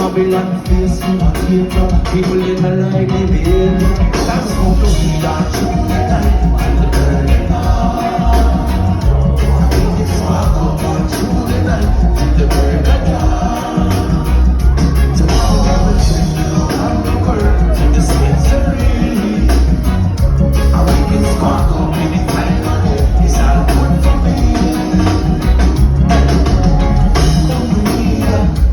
Babylon face me a cater. People in the light they behave. Time smoke to weed and shoot the night. The early dawn. It's spark up and through the night. The early dawn. Tomorrow never change the world the world. The sensory. I wake in spark up in the time of day. It's all good for me.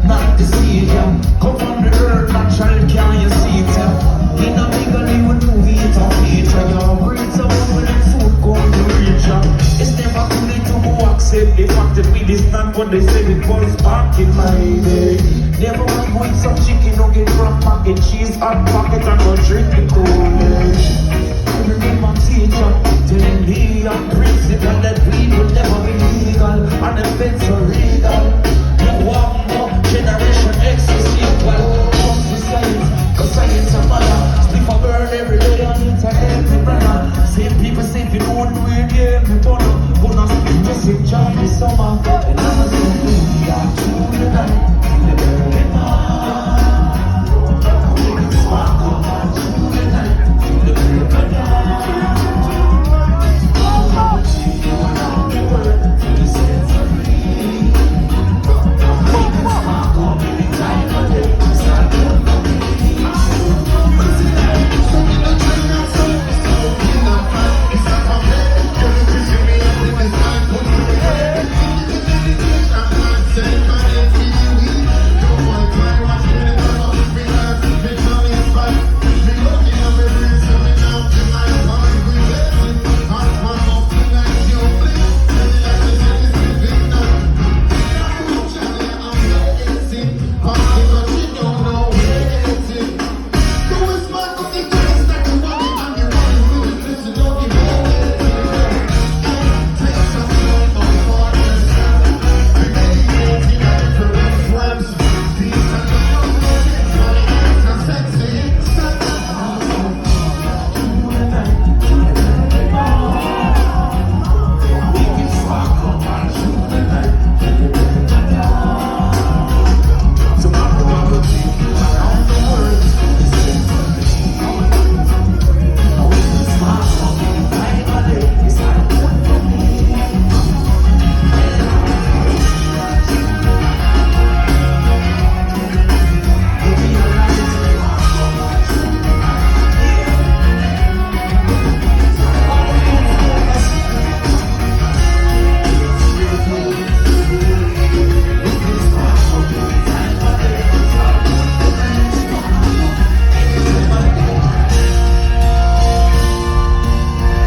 Not the savior. Come from the earth, natural, can you see it? In a big Hollywood movie, it's a feature. Your brains are one when the food comes to reach ya. It's never too late to go accept the fact that we distant when they say it was back in my day. Never mind going some chicken nugget from mac and cheese, hot pocket and go drink it Kool-Aid. I remember teacher telling me I'm principle that weed will never be legal. And the feds